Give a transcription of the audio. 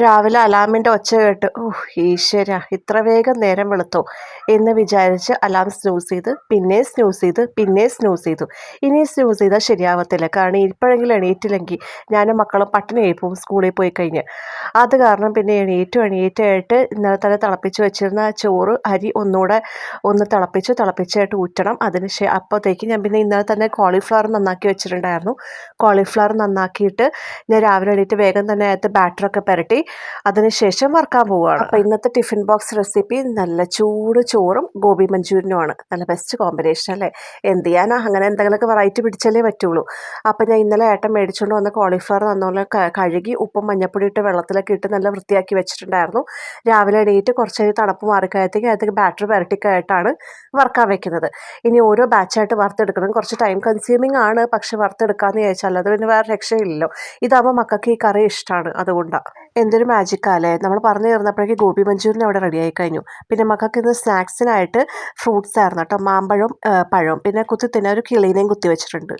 രാവിലെ അലാമിൻ്റെ ഒച്ച കേട്ട് ഈശ്വര ഇത്ര വേഗം നേരം വെളുത്തോ എന്ന് വിചാരിച്ച് അലാം സ്നൂസ് ചെയ്ത് പിന്നെ സ്നൂസ് ചെയ്ത് പിന്നെ സ്നൂസ് ചെയ്തു. ഇനി സ്നൂസ് ചെയ്താൽ ശരിയാവത്തില്ല, കാരണം ഇപ്പോഴെങ്കിലും എണീറ്റില്ലെങ്കിൽ ഞാനും മക്കളും പട്ടിണിയായി പോകും സ്കൂളിൽ പോയി കഴിഞ്ഞ്. അത് കാരണം പിന്നെ എണീറ്റായിട്ട് ഇന്നലെ തന്നെ തിളപ്പിച്ച് വെച്ചിരുന്ന ചോറ് അരി ഒന്നുകൂടെ തിളപ്പിച്ചായിട്ട് ഊറ്റണം. അപ്പോഴത്തേക്ക് ഞാൻ പിന്നെ ഇന്നലെ തന്നെ കോളിഫ്ലവർ നന്നാക്കി വെച്ചിട്ടുണ്ടായിരുന്നു. കോളിഫ്ലവർ നന്നാക്കിയിട്ട് ഞാൻ രാവിലെ എണീറ്റ് വേഗം തന്നെ അതിനകത്ത് ബാറ്ററൊക്കെ പുരട്ടി അതിനുശേഷം വറുക്കാൻ പോവുകയാണ്. അപ്പോൾ ഇന്നത്തെ ടിഫിൻ ബോക്സ് റെസിപ്പി നല്ല ചൂട് ചോറും ഗോബി മഞ്ചൂരിയനുമാണ്. നല്ല ബെസ്റ്റ് കോമ്പിനേഷൻ അല്ലേ? എന്ത് ചെയ്യാനാ, അങ്ങനെ എന്തെങ്കിലുമൊക്കെ വെറൈറ്റി പിടിച്ചാലേ പറ്റുള്ളൂ. അപ്പോൾ ഞാൻ ഇന്നലെ ഏട്ടൻ മേടിച്ചുകൊണ്ട് വന്ന കോളിഫ്ലവർ നന്നോലെ കഴുകി ഉപ്പും മഞ്ഞപ്പൊടി ഇട്ട് വെള്ളത്തിലൊക്കെ ഇട്ട് നല്ല വൃത്തിയാക്കി വെച്ചിട്ടുണ്ടായിരുന്നു. രാവിലെ എണീറ്റ് കുറച്ച് തണുപ്പ് മാറിക്കഴിയത്തേക്ക് അതിലേക്ക് ബാറ്റർ പുരട്ടിക്കായിട്ടാണ് വറുക്കാൻ വെക്കുന്നത്. ഇനി ഓരോ ബാച്ചായിട്ട് വറുത്തെടുക്കണം. കുറച്ച് ടൈം കൺസ്യൂമിംഗ് ആണ്, പക്ഷെ വറുത്തെടുക്കാമെന്ന് ചോദിച്ചാൽ അത് പിന്നെ വേറെ രക്ഷയില്ലല്ലോ. ഇതാകുമ്പോൾ മക്കൾക്ക് ഈ കറി ഇഷ്ടമാണ്, അതുകൊണ്ടാണ്. എന്തൊരു മാജിക്കാല്ലേ, നമ്മൾ പറഞ്ഞു തീർന്നപ്പോഴേക്ക് ഗോബി മഞ്ചൂരിയൻ അവിടെ റെഡി ആയി കഴിഞ്ഞു. പിന്നെ മക്കൾക്ക് ഇന്ന് സ്നാക്സിനായിട്ട് ഫ്രൂട്ട്സ് ആയിരുന്നു കേട്ടോ, മാമ്പഴവും പഴവും, പിന്നെ കുത്തി തിന്നാൻ ഒരു കിളീനെയും കുത്തി വെച്ചിട്ടുണ്ട്.